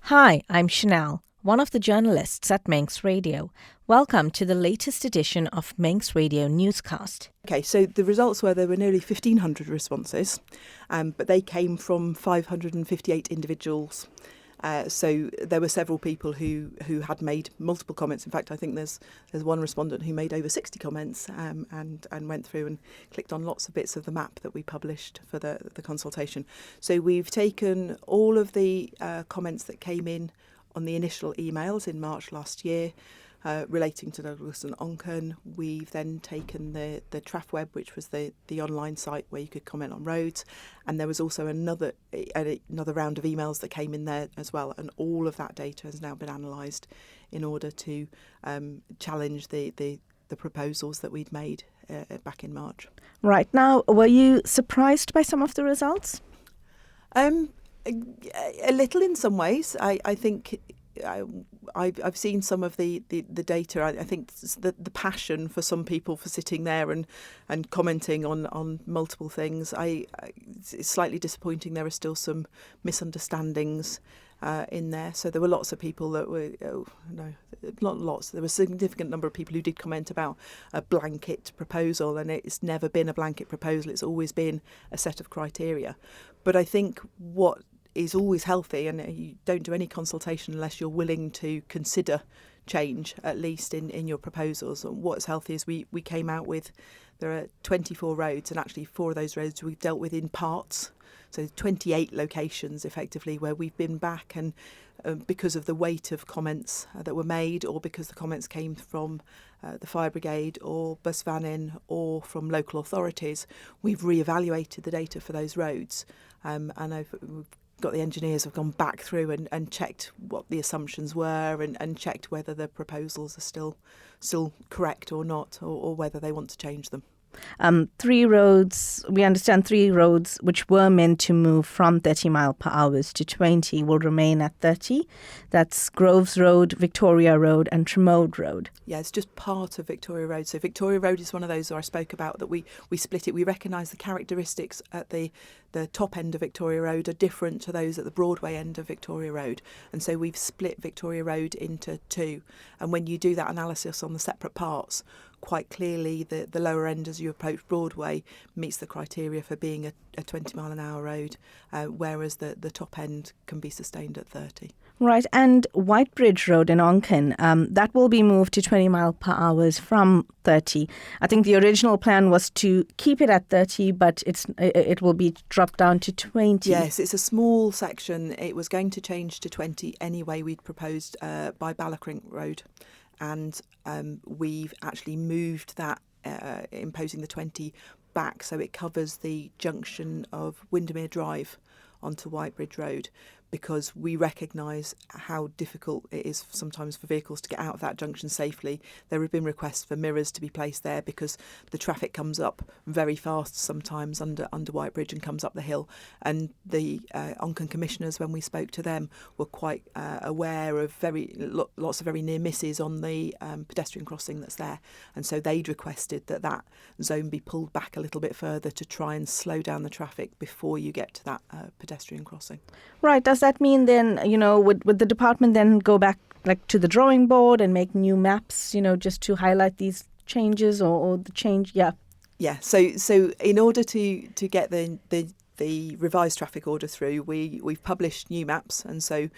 Hi, I'm Chanel, one of the journalists at Manx Radio. Welcome to the latest edition of Manx Radio Newscast. Okay, so the results were there were nearly 1,500 responses, but they came from 558 individuals. So there were several people who had made multiple comments. In fact, I think there's one respondent who made over 60 comments and went through and clicked on lots of bits of the map that we published for the consultation. So we've taken all of the comments that came in on the initial emails in March last year, relating to Douglas and Onchan. We've then taken the TraffWeb, which was the online site where you could comment on roads, and there was also another round of emails that came in there as well, and all of that data has now been analysed in order to challenge the proposals that we'd made back in March. Right. Now, were you surprised by some of the results? A little in some ways. I think I've seen some of the data. I think the passion for some people for sitting there and commenting on multiple things. It's slightly disappointing. There are still some misunderstandings in there. So there were lots of people that were, not lots. There was a significant number of people who did comment about a blanket proposal, and it's never been a blanket proposal. It's always been a set of criteria. But I think what is always healthy, and you don't do any consultation unless you're willing to consider change, at least in your proposals. And what's healthy is we came out with, there are 24 roads, and actually 4 of those roads we've dealt with in parts. So 28 locations effectively where we've been back, and because of the weight of comments that were made, or because the comments came from the fire brigade or bus vanning or from local authorities, we've reevaluated the data for those roads, and we've got the engineers have gone back through and checked what the assumptions were, and checked whether the proposals are still correct or not, or whether they want to change them. 3 roads, we understand 3 roads which were meant to move from 30 mile per hour to 20 will remain at 30. That's Groves Road, Victoria Road and Tremode Road. Yeah, it's just part of Victoria Road. So Victoria Road is one of those that I spoke about, that we split it. We recognise the characteristics at the top end of Victoria Road are different to those at the Broadway end of Victoria Road. And so we've split Victoria Road into 2. And when you do that analysis on the separate parts, quite clearly the lower end as you approach Broadway meets the criteria for being a 20 mile an hour road, whereas the top end can be sustained at 30. Right, and Whitebridge Road in Onchan, that will be moved to 20 mile per hour from 30. I think the original plan was to keep it at 30, but it will be dropped down to 20. Yes, it's a small section. It was going to change to 20 anyway. We'd proposed by Ballacrint Road, and we've actually moved that, imposing the 20 back, so it covers the junction of Windermere Drive onto Whitebridge Road, because we recognise how difficult it is sometimes for vehicles to get out of that junction safely. There have been requests for mirrors to be placed there because the traffic comes up very fast sometimes under Whitebridge and comes up the hill. And the Onchan commissioners, when we spoke to them, were quite aware of lots of very near misses on the pedestrian crossing that's there. And so they'd requested that zone be pulled back a little bit further to try and slow down the traffic before you get to that pedestrian crossing. Right. Does that mean then, would the department then go back to the drawing board and make new maps, just to highlight these changes or the change? Yeah. Yeah. So in order to get the revised traffic order through, we've published new maps, and so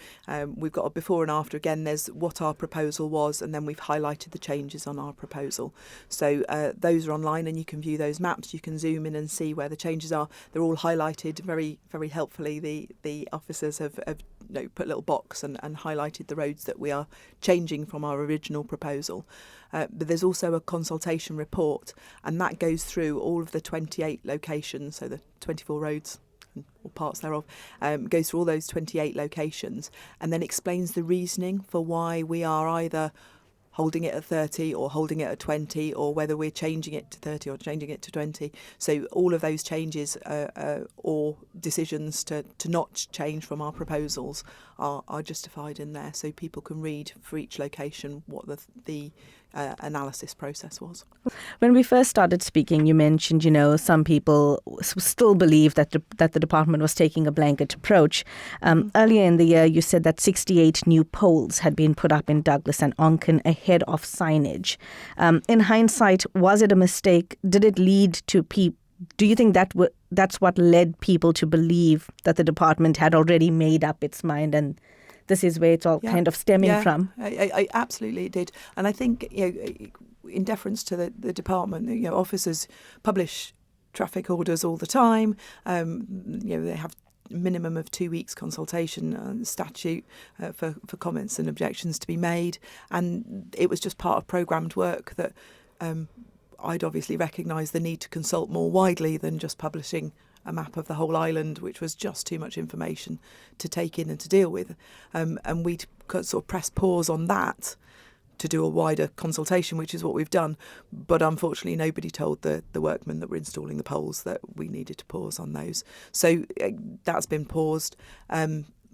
we've got a before and after. Again, there's what our proposal was, and then we've highlighted the changes on our proposal. So those are online, and you can view those maps. You can zoom in and see where the changes are. They're all highlighted very, very helpfully. The officers have put a little box and highlighted the roads that we are changing from our original proposal. But there's also a consultation report, and that goes through all of the 28 locations, so the 24 roads or parts thereof, goes through all those 28 locations, and then explains the reasoning for why we are either holding it at 30 or holding it at 20, or whether we're changing it to 30 or changing it to 20. So all of those changes or decisions to not change from our proposals are justified in there, so people can read for each location what the analysis process was. When we first started speaking, you mentioned, some people still believe that the department was taking a blanket approach. Earlier in the year, you said that 68 new poles had been put up in Douglas and Onchan ahead of signage. In hindsight, was it a mistake? Did it lead to people? Do you think that's what led people to believe that the department had already made up its mind and this is where it's all kind of stemming from? I absolutely it did. And I think, in deference to the department, officers publish traffic orders all the time. They have minimum of 2 weeks consultation statute for comments and objections to be made. And it was just part of programmed work that I'd obviously recognised the need to consult more widely than just publishing a map of the whole island, which was just too much information to take in and to deal with. And we'd sort of press pause on that to do a wider consultation, which is what we've done. But unfortunately, nobody told the workmen that were installing the poles that we needed to pause on those. So that's been paused.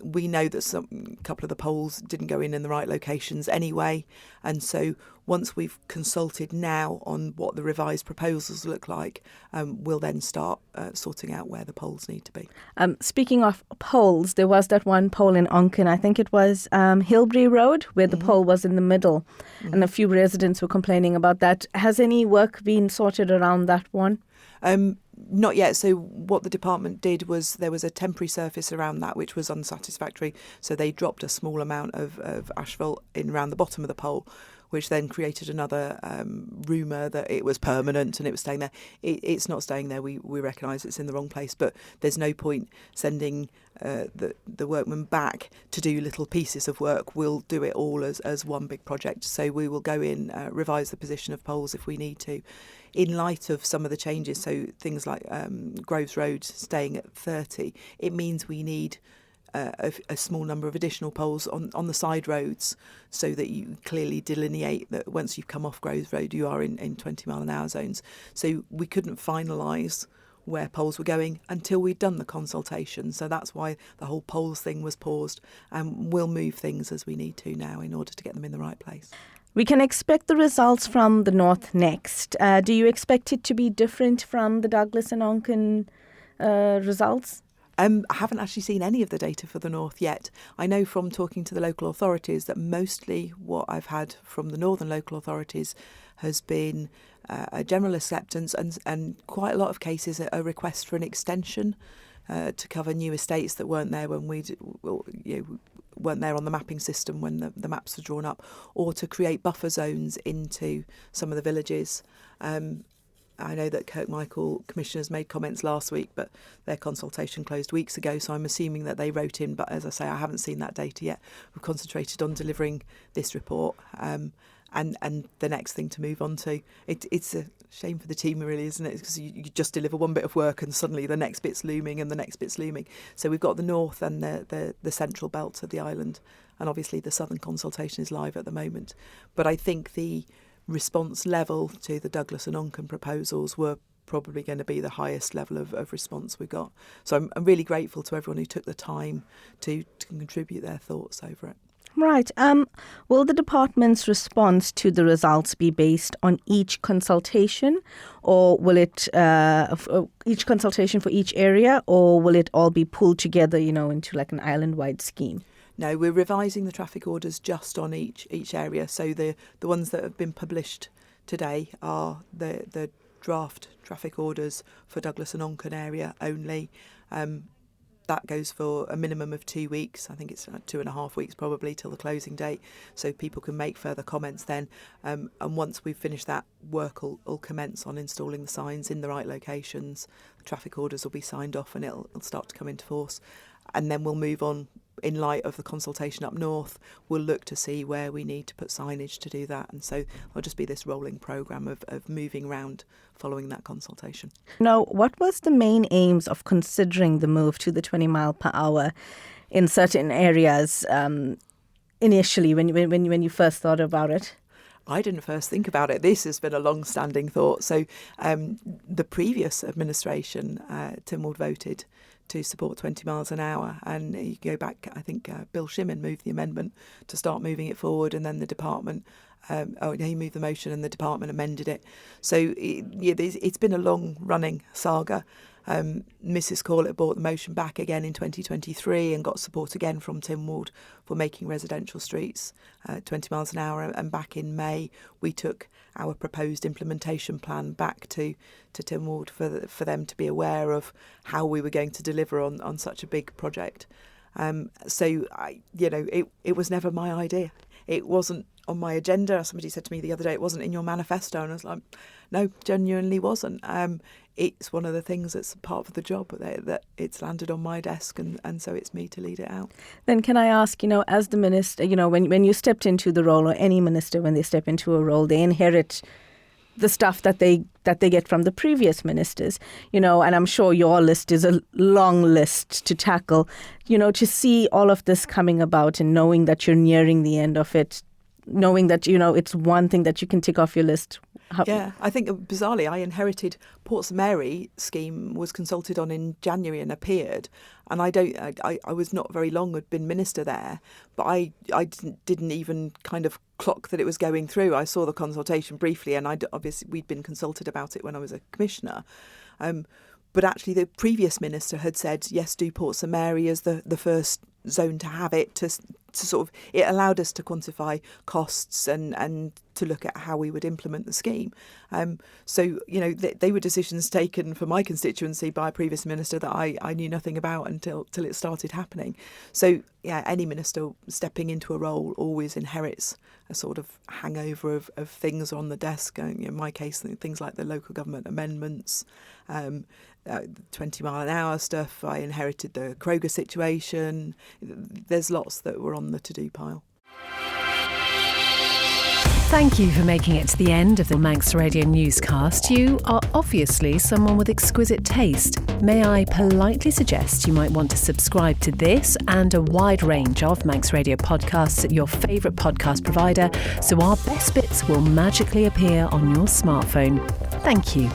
We know that a couple of the poles didn't go in the right locations anyway. And so once we've consulted now on what the revised proposals look like, we'll then start sorting out where the poles need to be. Speaking of poles, there was that one pole in Onchan, I think it was Hilbury Road, where the pole was in the middle. And a few residents were complaining about that. Has any work been sorted around that one? Not yet. So what the department did was there was a temporary surface around that which was unsatisfactory. So they dropped a small amount of asphalt in around the bottom of the pole, which then created another rumour that it was permanent and it was staying there. It's not staying there. We recognise it's in the wrong place, but there's no point sending the workmen back to do little pieces of work. We'll do it all as one big project. So we will go in, revise the position of poles if we need to, in light of some of the changes. So things like Groves Road staying at 30, it means we need a small number of additional poles on the side roads so that you clearly delineate that once you've come off Groves Road, you are in 20 mile an hour zones. So we couldn't finalise where poles were going until we'd done the consultation. So that's why the whole poles thing was paused, and we'll move things as we need to now in order to get them in the right place. We can expect the results from the North next. Do you expect it to be different from the Douglas and Onchan results? I haven't actually seen any of the data for the North yet. I know from talking to the local authorities that mostly what I've had from the northern local authorities has been a general acceptance and quite a lot of cases a request for an extension to cover new estates that weren't there when weren't there on the mapping system when the maps were drawn up, or to create buffer zones into some of the villages. I know that Kirkmichael commissioners made comments last week, but their consultation closed weeks ago, so I'm assuming that they wrote in. But as I say, I haven't seen that data yet. We've concentrated on delivering this report and the next thing to move on to. It's a shame for the team, really, isn't it? Because you just deliver one bit of work and suddenly the next bit's looming and the next bit's looming. So we've got the north and the central belt of the island, and obviously the southern consultation is live at the moment. But I think the response level to the Douglas and Onchan proposals were probably going to be the highest level of response we got. So I'm really grateful to everyone who took the time to contribute their thoughts over it. Right. Will the department's response to the results be based on each consultation, or will it each consultation for each area, or will it all be pulled together, into like an island-wide scheme? No, we're revising the traffic orders just on each area. So the ones that have been published today are the draft traffic orders for Douglas and Onchan area only. That goes for a minimum of 2 weeks. I think it's 2.5 weeks probably till the closing date, so people can make further comments then. And once we've finished that, work will commence on installing the signs in the right locations. The traffic orders will be signed off and it'll start to come into force. And then we'll move on. In light of the consultation up north, we'll look to see where we need to put signage to do that. And so there'll just be this rolling programme of moving around following that consultation. Now, what was the main aims of considering the move to the 20 mile per hour in certain areas initially when you first thought about it? I didn't first think about it. This has been a long-standing thought. So the previous administration, Tynwald voted to support 20 miles an hour. And you go back, I think Bill Shimmin moved the amendment to start moving it forward, and then the department, he moved the motion and the department amended it. So it's been a long running saga. Mrs. Corlett brought the motion back again in 2023 and got support again from Tim Ward for making residential streets 20 miles an hour. And back in May, we took our proposed implementation plan back to Tim Ward for them to be aware of how we were going to deliver on such a big project. So it was never my idea. It wasn't on my agenda. Somebody said to me the other day, it wasn't in your manifesto, and I was like, no, genuinely wasn't. It's one of the things that's part of the job that it's landed on my desk, and so it's me to lead it out. Then can I ask, as the minister, when you stepped into the role, or any minister when they step into a role, they inherit the stuff that they get from the previous ministers, and I'm sure your list is a long list to tackle, to see all of this coming about and knowing that you're nearing the end of it, knowing that, it's one thing that you can tick off your list. Yeah, I think bizarrely I inherited Portsmouth scheme, was consulted on in January and appeared, and I was not very long, had been minister there, but I didn't even kind of clock that it was going through. I saw the consultation briefly, and obviously we'd been consulted about it when I was a commissioner. But actually the previous minister had said, yes, do Portsmouth as the first zone to have it, to sort of, it allowed us to quantify costs and to look at how we would implement the scheme. So, they were decisions taken for my constituency by a previous minister that I knew nothing about until it started happening. So, yeah, any minister stepping into a role always inherits a sort of hangover of things on the desk. In my case, things like the local government amendments, 20 mile an hour stuff. I inherited the Kroger situation. There's lots that were on the to-do pile. Thank you for making it to the end of the Manx Radio newscast. You are obviously someone with exquisite taste. May I politely suggest you might want to subscribe to this and a wide range of Manx Radio podcasts at your favourite podcast provider, so our best bits will magically appear on your smartphone. Thank you.